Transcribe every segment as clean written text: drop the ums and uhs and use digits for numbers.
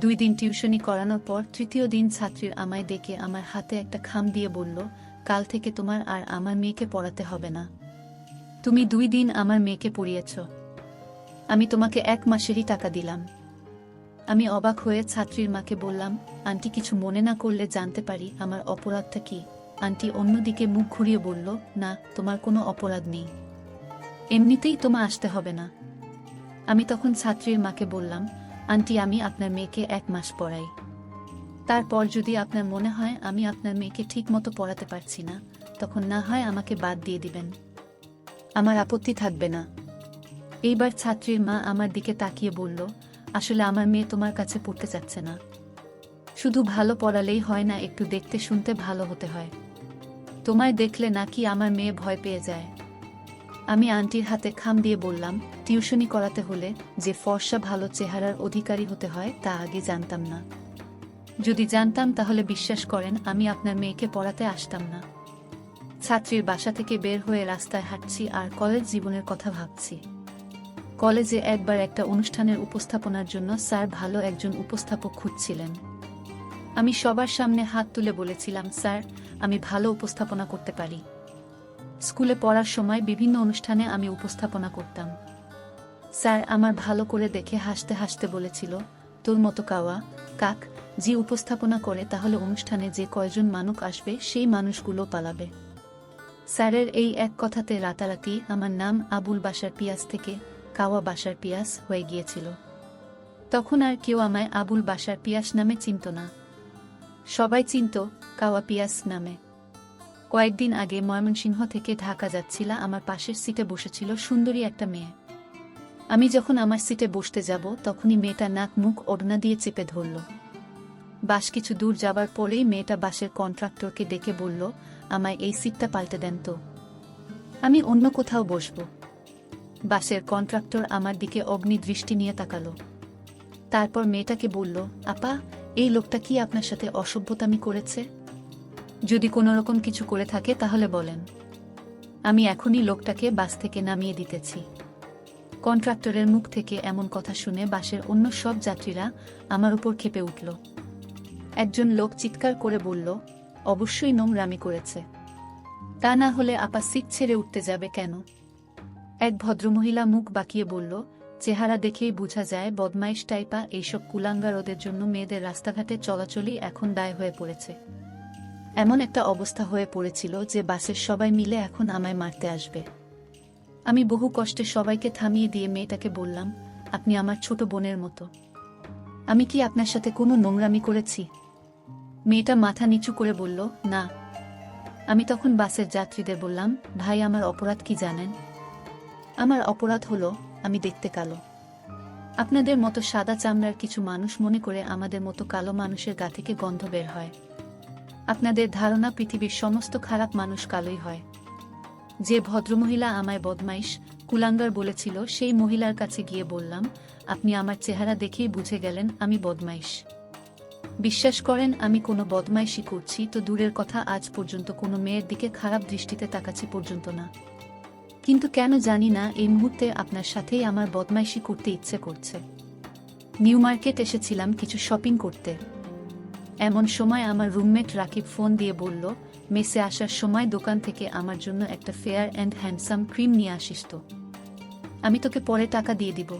2 দিন টিউশনি করানোর পর তৃতীয় দিন ছাত্রীর আমায় ডেকে আমার হাতে একটা খাম দিয়ে বলল, কাল থেকে তোমার আর আমার মেয়েকে পড়াতে হবে না। তুমি 2 দিন আমার মেয়েকে পড়িয়েছ, আমি তোমাকে 1 মাসেরই টাকা দিলাম। আমি অবাক হয়ে ছাত্রীর মাকে বললাম, আন্টি কিছু মনে না করলে জানতে পারি আমার অপরাধটা কি? আন্টি অন্যদিকে মুখ ঘুরিয়ে বলল, না, তোমার কোনো অপরাধ নেই, এমনিতেই তোমার আসতে হবে না। আমি তখন ছাত্রীর মাকে বললাম, আন্টি আমি আপনার মেয়েকে 1 মাস পড়াই, তারপর যদি আপনার মনে হয় আমি আপনার মেয়েকে ঠিক মতো পড়াতে পারছি না, তখন না হয় আমাকে বাদ দিয়ে দিবেন, আমার আপত্তি থাকবে না। এইবার ছাত্রীর মা আমার দিকে তাকিয়ে বলল, আসলে আমার মেয়ে তোমার কাছে পড়তে চাচ্ছে না, শুধু ভালো পড়ালেই হয় না, একটু দেখতে শুনতে ভালো হতে হয়। তোমায় দেখলে নাকি আমার মেয়ে ভয় পেয়ে যায়। আমি আন্টির হাতে খাম দিয়ে বললাম, টিউশনি করাতে হলে যে ফর্সা ভালো চেহারার অধিকারী হতে হয় তা আগে জানতাম না। যদি জানতাম তাহলে বিশ্বাস করেন আমি আপনার মেয়েকে পড়াতে আসতাম না। ছাত্রীর বাসা থেকে বের হয়ে রাস্তায় হাঁটছি আর কলেজ জীবনের কথা ভাবছি। কলেজে একবার একটা অনুষ্ঠানের উপস্থাপনার জন্য স্যার ভালো একজন উপস্থাপক খুঁজছিলেন। আমি সবার সামনে হাত তুলে বলেছিলাম, স্যার আমি ভালো উপস্থাপনা করতে পারি। স্কুলে পড়ার সময় বিভিন্ন অনুষ্ঠানে আমি উপস্থাপনা করতাম। স্যার আমার ভালো করে দেখে হাসতে হাসতে বলেছিল, তোর মতো কাওয়া কাক যে উপস্থাপনা করে তাহলে অনুষ্ঠানে যে কয়জন মানুষ আসবে সেই মানুষগুলো পালাবে। স্যারের এই এক কথাতে রাতারাতি আমার নাম আবুল বাশার পিয়াস থেকে কাওয়া বাশার পিয়াস হয়ে গিয়েছিল। তখন আর কেউ আমায় আবুল বাশার পিয়াস নামে চিনত না, সবাই চিনত কাওয়া পিয়াস নামে। কয়েকদিন আগে ময়মনসিংহ থেকে ঢাকা যাচ্ছিলা, আমার পাশের সিটে বসেছিল সুন্দরী একটা মেয়ে। আমি যখন আমার সিটে বসতে যাব তখনই মেয়েটা নাক মুখ ওড়না দিয়ে চেপে ধরল। বাস কিছু দূর যাবার পরেই মেয়েটা বাসের কন্ট্রাক্টরকে ডেকে বলল, আমায় এই সিটটা পাল্টে দেন তো, আমি অন্য কোথাও বসব। বাসের কন্ট্রাক্টর আমার দিকে অগ্নি দৃষ্টি নিয়ে তাকালো, তারপর মেয়েটাকে বলল, আপা এই লোকটা কি আপনার সাথে অসভ্যতামি করেছে? যদি কোনোরকম কিছু করে থাকে তাহলে বলেন, আমি এখনই লোকটাকে বাস থেকে নামিয়ে দিতেছি। কন্ট্রাক্টরের মুখ থেকে এমন কথা শুনে বাসের অন্য সব যাত্রীরা আমার উপর ক্ষেপে উঠল। একজন লোক চিৎকার করে বলল, অবশ্যই নোংরামি করেছে, তা না হলে আপা সিট ছেড়ে উঠতে যাবে কেন? এক ভদ্রমহিলা মুখ বাঁকিয়ে বলল, চেহারা দেখেই বোঝা যায় বদমাইশ টাইপা এইসব কুলাঙ্গারদের জন্য মেয়েদের রাস্তাঘাটে চলাচলই এখন দায় হয়ে পড়েছে। এমন একটা অবস্থা হয়ে পড়েছিল যে বাসের সবাই মিলে এখন আমায় মারতে আসবে। আমি বহু কষ্টে সবাইকে থামিয়ে দিয়ে মেয়েটাকে বললাম, আপনি আমার ছোট বোনের মতো, আমি কি আপনার সাথে কোনো নোংরামি করেছি? মেয়েটা মাথা নিচু করে বলল, না। আমি তখন বাসের যাত্রীদের বললাম, ভাই আমার অপরাধ কি জানেন? আমার অপরাধ হলো আমি দেখতে কালো। আপনাদের মতো সাদা চামড়ার কিছু মানুষ মনে করে আমাদের মতো কালো মানুষের গা থেকে গন্ধ বের হয়। আপনাদের ধারণা পৃথিবীর সমস্ত খারাপ মানুষ কালোই হয়। যে ভদ্রমহিলা আমায় বদমাইশ কুলাঙ্গার বলেছিল সেই মহিলার কাছে গিয়ে বললাম, আপনি আমার চেহারা দেখেই বুঝে গেলেন আমি বদমাইশ। বিশ্বাস করেন আমি কোনো বদমাইশি করছি তো দূরের কথা, আজ পর্যন্ত কোনো মেয়ের দিকে খারাপ দৃষ্টিতে তাকাচ্ছি পর্যন্ত না। কিন্তু কেন জানি না এই মুহূর্তে আপনার সাথেই আমার বদমাইশি করতে ইচ্ছে করছে। নিউ মার্কেট এসেছিলাম কিছু শপিং করতে। এমন সময় আমার রুমমেট রাকিব ফোন দিয়ে বলল, মেসে আসার সময় দোকান থেকে আমার জন্য একটা ফেয়ার অ্যান্ড হ্যান্ডসাম ক্রিম নিয়ে আসিস তো, আমি তোকে পরে টাকা দিয়ে দিব।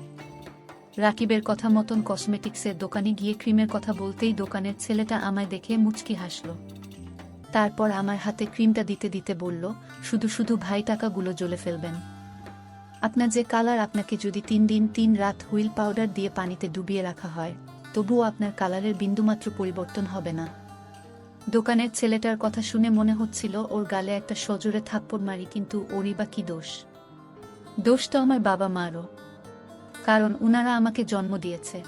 রাকিবের কথা মতন কসমেটিক্সের দোকানে গিয়ে ক্রিমের কথা বলতেই দোকানের ছেলেটা আমায় দেখে মুচকি হাসল। তারপর আমার হাতে ক্রিমটা দিতে দিতে বলল, শুধু শুধু ভাই টাকাগুলো জ্বলে ফেলবেন। আপনার যে কালার, আপনাকে যদি 3 দিন 3 রাত হুইল পাউডার দিয়ে পানিতে ডুবিয়ে রাখা হয় তবুও আপনার কালারের বিন্দুমাত্র পরিবর্তন হবে না। দোকানের ছেলেটার কথা শুনে মনে হচ্ছিল ওর গালে একটা সজোরে থাপ্পড় মারি, কিন্তু ওরই বা কি দোষ? দোষ তো আমার বাবা মারও, কারণ উনারা আমাকে জন্ম দিয়েছে।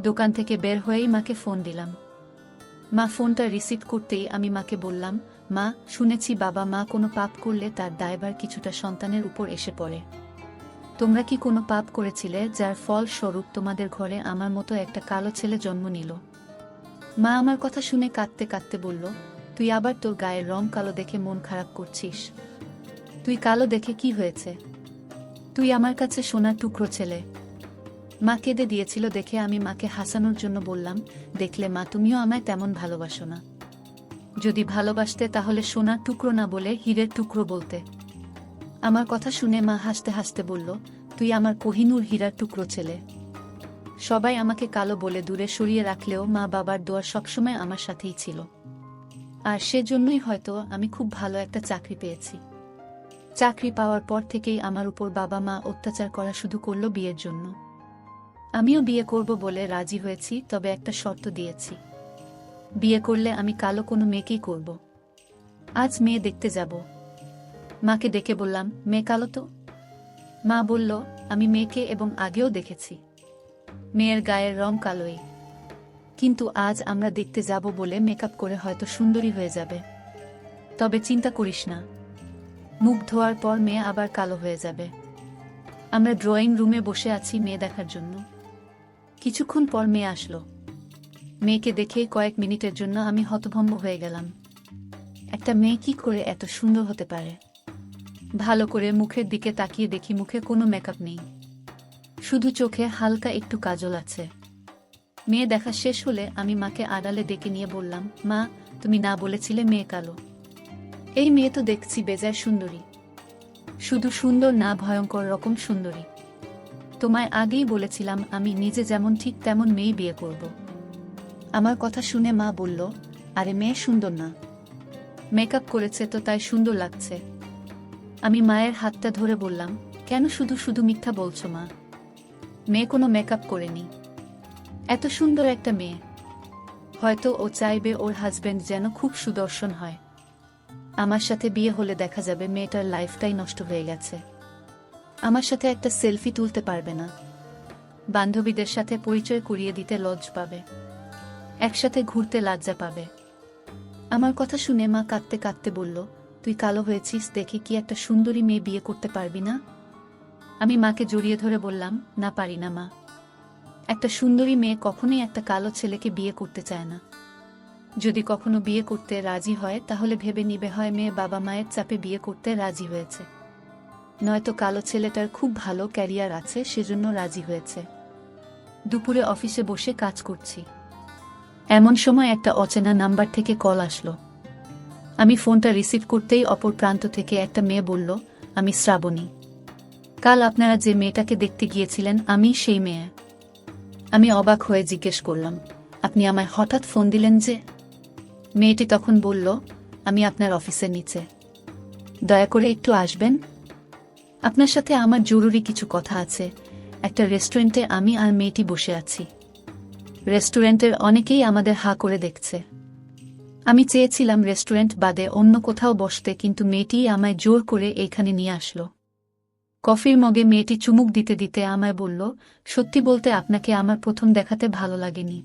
দোকান থেকে বের হয়েই মাকে ফোন দিলাম। মা ফোনটা রিসিভ করতেই আমি মাকে বললাম, মা শুনেছি বাবা মা কোনো পাপ করলে তার দায়ভার কিছুটা সন্তানের উপর এসে পড়ে। তোমরা কি কোনো পাপ করেছিলে যার ফল স্বরূপ তোমাদের ঘরে আমার মতো একটা কালো ছেলে জন্ম নিল? মা আমার কথা শুনে কাঁদতে কাঁদতে বলল, তুই আবার তোর গায়ের রং কালো দেখে মন খারাপ করছিস? তুই কালো দেখে কি হয়েছে? তুই আমার কাছে সোনার টুকরো ছেলে। মা কেঁদে দিয়েছিল দেখে আমি মাকে হাসানোর জন্য বললাম, দেখলে মা, তুমিও আমায় তেমন ভালোবাসো না। যদি ভালোবাসতে তাহলে সোনার টুকরো না বলে হীরের টুকরো বলতে। আমার কথা শুনে মা হাসতে হাসতে বলল, তুই আমার কোহিনূর হীরার টুকরো ছেলে। সবাই আমাকে কালো বলে দূরে সরিয়ে রাখলেও মা বাবার দোয়া সবসময় আমার সাথেই ছিল। আর সেজন্যই হয়তো আমি খুব ভালো একটা চাকরি পেয়েছি। চাকরি পাওয়ার পর থেকেই আমার উপর বাবা মা অত্যাচার করা শুরু করল বিয়ের জন্য। আমিও বিয়ে করব বলে রাজি হয়েছি, তবে একটা শর্ত দিয়েছি। বিয়ে করলে আমি কালো কোনো মেয়েকেই করব। আজ মেয়ে দেখতে যাব। মাকে ডেকে বললাম, মেয়ে কালো তো? মা বলল, আমি মেয়েকে এবং আগেও দেখেছি। মেয়ের গায়ের রং কালোই, কিন্তু আজ আমরা দেখতে যাব বলে মেকআপ করে হয়তো সুন্দরী হয়ে যাবে। তবে চিন্তা করিস না, মুখ ধোয়ার পর মেয়ে আবার কালো হয়ে যাবে। আমরা ড্রয়িং রুমে বসে আছি মেয়ে দেখার জন্য। কিছুক্ষণ পর মেয়ে আসলো। মেয়েকে দেখে কয়েক মিনিটের জন্য আমি হতভম্ব হয়ে গেলাম। একটা মেয়ে কি করে এত সুন্দর হতে পারে? ভালো করে মুখের দিকে তাকিয়ে দেখি মুখে কোনো মেকআপ নেই, শুধু চোখে হালকা একটু কাজল আছে। মেয়ে দেখা শেষ হলে আমি মাকে আড়ালে ডেকে নিয়ে বললাম, মা, তুমি না বলেছিলে মেয়ে কালো? এই মেয়ে তো দেখছি বেজায় সুন্দরী। শুধু সুন্দর না, ভয়ঙ্কর রকম সুন্দরী। তোমায় আগেই বলেছিলাম আমি নিজে যেমন ঠিক তেমন মেয়ে বিয়ে করব। আমার কথা শুনে মা বলল, আরে মেয়ে সুন্দর না, মেকআপ করেছে তো তাই সুন্দর লাগছে। আমি মায়ের হাতটা ধরে বললাম, কেন শুধু শুধু মিথ্যা বলছো মা? মেয়ে কোনো মেকআপ করেনি। এত সুন্দর একটা মেয়ে, হয়তো ও চাইবে ওর হাজবেন্ড যেন খুব সুদর্শন হয়। আমার সাথে বিয়ে হলে দেখা যাবে মেয়েটার লাইফটাই নষ্ট হয়ে গেছে। আমার সাথে একটা সেলফি তুলতে পারবে না, বান্ধবীদের সাথে পরিচয় করিয়ে দিতে লজ্জ পাবে, একসাথে ঘুরতে লজ্জা পাবে। আমার কথা শুনে মা কাঁদতে কাঁদতে বলল, তুই কালো হয়েছিস দেখে কি একটা সুন্দরী মেয়ে বিয়ে করতে পারবি না? আমি মাকে জড়িয়ে ধরে বললাম, না, পারি না মা। একটা সুন্দরী মেয়ে কখনোই একটা কালো ছেলেকে বিয়ে করতে চায় না। যদি কখনো বিয়ে করতে রাজি হয় তাহলে ভেবে নিবে হয় মেয়ে বাবা মায়ের চাপে বিয়ে করতে রাজি হয়েছে, নয়তো কালো ছেলেটার খুব ভালো ক্যারিয়ার আছে সেজন্য রাজি হয়েছে। দুপুরে অফিসে বসে কাজ করছি, এমন সময় একটা অচেনা নাম্বার থেকে কল আসলো। আমি ফোনটা রিসিভ করতেই অপর প্রান্ত থেকে একটা মেয়ে বলল, আমি শ্রাবণী। কাল আপনারা যে মেয়েটাকে দেখতে গিয়েছিলেন আমি সেই মেয়ে। আমি অবাক হয়ে জিজ্ঞেস করলাম, আপনি আমায় হঠাৎ ফোন দিলেন যে? মেয়েটি তখন বলল, আমি আপনার অফিসের নিচে, দয়া করে একটু আসবেন। আপনার সাথে আমার জরুরি কিছু কথা আছে। একটা রেস্টুরেন্টে আমি আর মেয়েটি বসে আছি। রেস্টুরেন্টের অনেকেই আমাদের হা করে দেখছে। আমি চেয়েছিলাম রেস্টুরেন্ট বাদে অন্য কোথাও বসতে, কিন্তু মেয়েটি আমায় জোর করে এইখানে নিয়ে আসলো। কফির মগে মেয়েটি চুমুক দিতে দিতে আমায় বলল, সত্যি বলতে আপনাকে আমার প্রথম দেখাতে ভালো লাগেনি,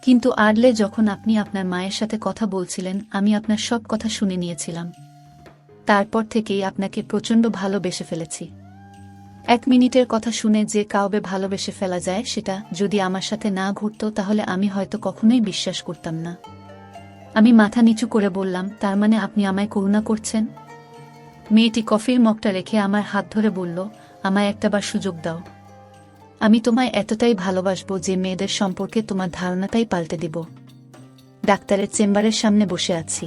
কিন্তু আড়লে যখন আপনি আপনার মায়ের সাথে কথা বলছিলেন আমি আপনার সব কথা শুনে নিয়েছিলাম। তারপর থেকেই আপনাকে প্রচণ্ড ভালোবেসে ফেলেছি। 1 মিনিটের কথা শুনে যে কাউকে ভালোবেসে ফেলা যায় সেটা যদি আমার সাথে না ঘটতো তাহলে আমি হয়তো কখনোই বিশ্বাস করতাম না। আমি মাথা নিচু করে বললাম, তার মানে আপনি আমায় করুণা করছেন? মেয়েটি কফির মগটা রেখে আমার হাত ধরে বলল, আমায় একটাবার সুযোগ দাও। আমি তোমায় এতটাই ভালোবাসবো যে মেয়েদের সম্পর্কে তোমার ধারণাটাই পাল্টে দিব। ডাক্তারের চেম্বারের সামনে বসে আছি।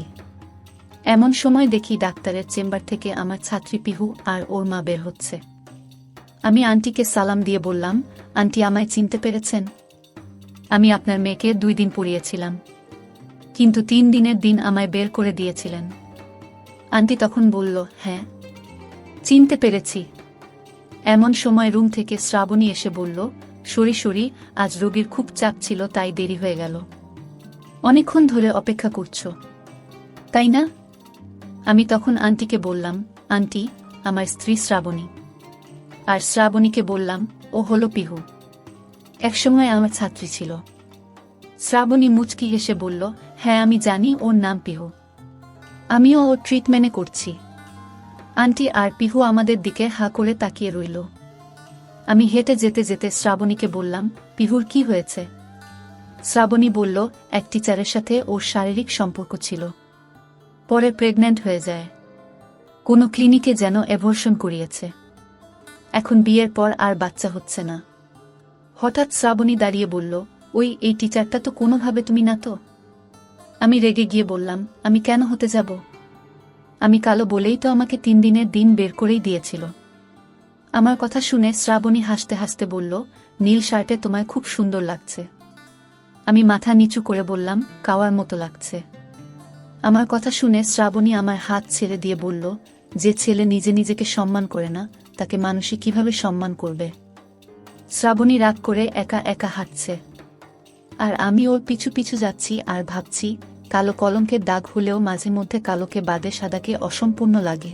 এমন সময় দেখি ডাক্তারের চেম্বার থেকে আমার ছাত্রী পিহু আর ওর মা বের হচ্ছে। আমি আন্টিকে সালাম দিয়ে বললাম, আন্টি আমায় চিনতে পেরেছেন? আমি আপনার মেয়েকে 2 দিন পড়িয়েছিলাম, কিন্তু 3 দিনের দিন আমায় বের করে দিয়েছিলেন। আন্টি তখন বলল, হ্যাঁ, চিনতে পেরেছি। এমন সময় রুম থেকে শ্রাবণী এসে বলল, সরি সরি, আজ রোগীর খুব চাপ ছিল তাই দেরি হয়ে গেল। অনেকক্ষণ ধরে অপেক্ষা করছো, তাই না? আমি তখন আন্টিকে বললাম, আন্টি, আমার স্ত্রী শ্রাবণী। আর শ্রাবণীকে বললাম, ও হলো পিহু, একসময় আমার ছাত্রী ছিল। শ্রাবণী মুচকি হেসে বলল, হ্যাঁ আমি জানি ওর নাম পিহু, আমিও ওর ট্রিটমেন্টে করছি। আন্টি আর পিহু আমাদের দিকে হা করে তাকিয়ে রইল। আমি হেঁটে যেতে যেতে শ্রাবণীকে বললাম, পিহুর কি হয়েছে? শ্রাবণী বলল, এক টিচারের সাথে ওর শারীরিক সম্পর্ক ছিল, পরে প্রেগন্যান্ট হয়ে যায়। কোনো ক্লিনিকে যেন অ্যাবর্শন করিয়েছে। এখন বিয়ের পর আর বাচ্চা হচ্ছে না। হঠাৎ শ্রাবণী দাঁড়িয়ে বলল, ওই এই টিচারটা তো কোনোভাবে তুমি না তো? আমি রেগে গিয়ে বললাম, আমি কেন হতে যাব? আমি কালো বলেই তো আমাকে 3 দিনের দিন বের করেই দিয়েছিল। আমার কথা শুনে শ্রাবণী হাসতে হাসতে বলল, নীল শার্টে তোমায় খুব সুন্দর লাগছে। আমি মাথা নিচু করে বললাম, কাওয়ার মতো লাগছে। আমার কথা শুনে শ্রাবণী আমার হাত ছেড়ে দিয়ে বলল, যে ছেলে নিজে নিজেকে সম্মান করে না, তাকে মানুষই কিভাবে সম্মান করবে? শ্রাবণী রাগ করে একা একা হাঁটছে, আর আমি ওর পিছু পিছু যাচ্ছি আর ভাবছি, কালো কলঙ্কের দাগ হলেও মাঝে মধ্যে কালোকে বাদে সাদাকে অসম্পূর্ণ লাগে।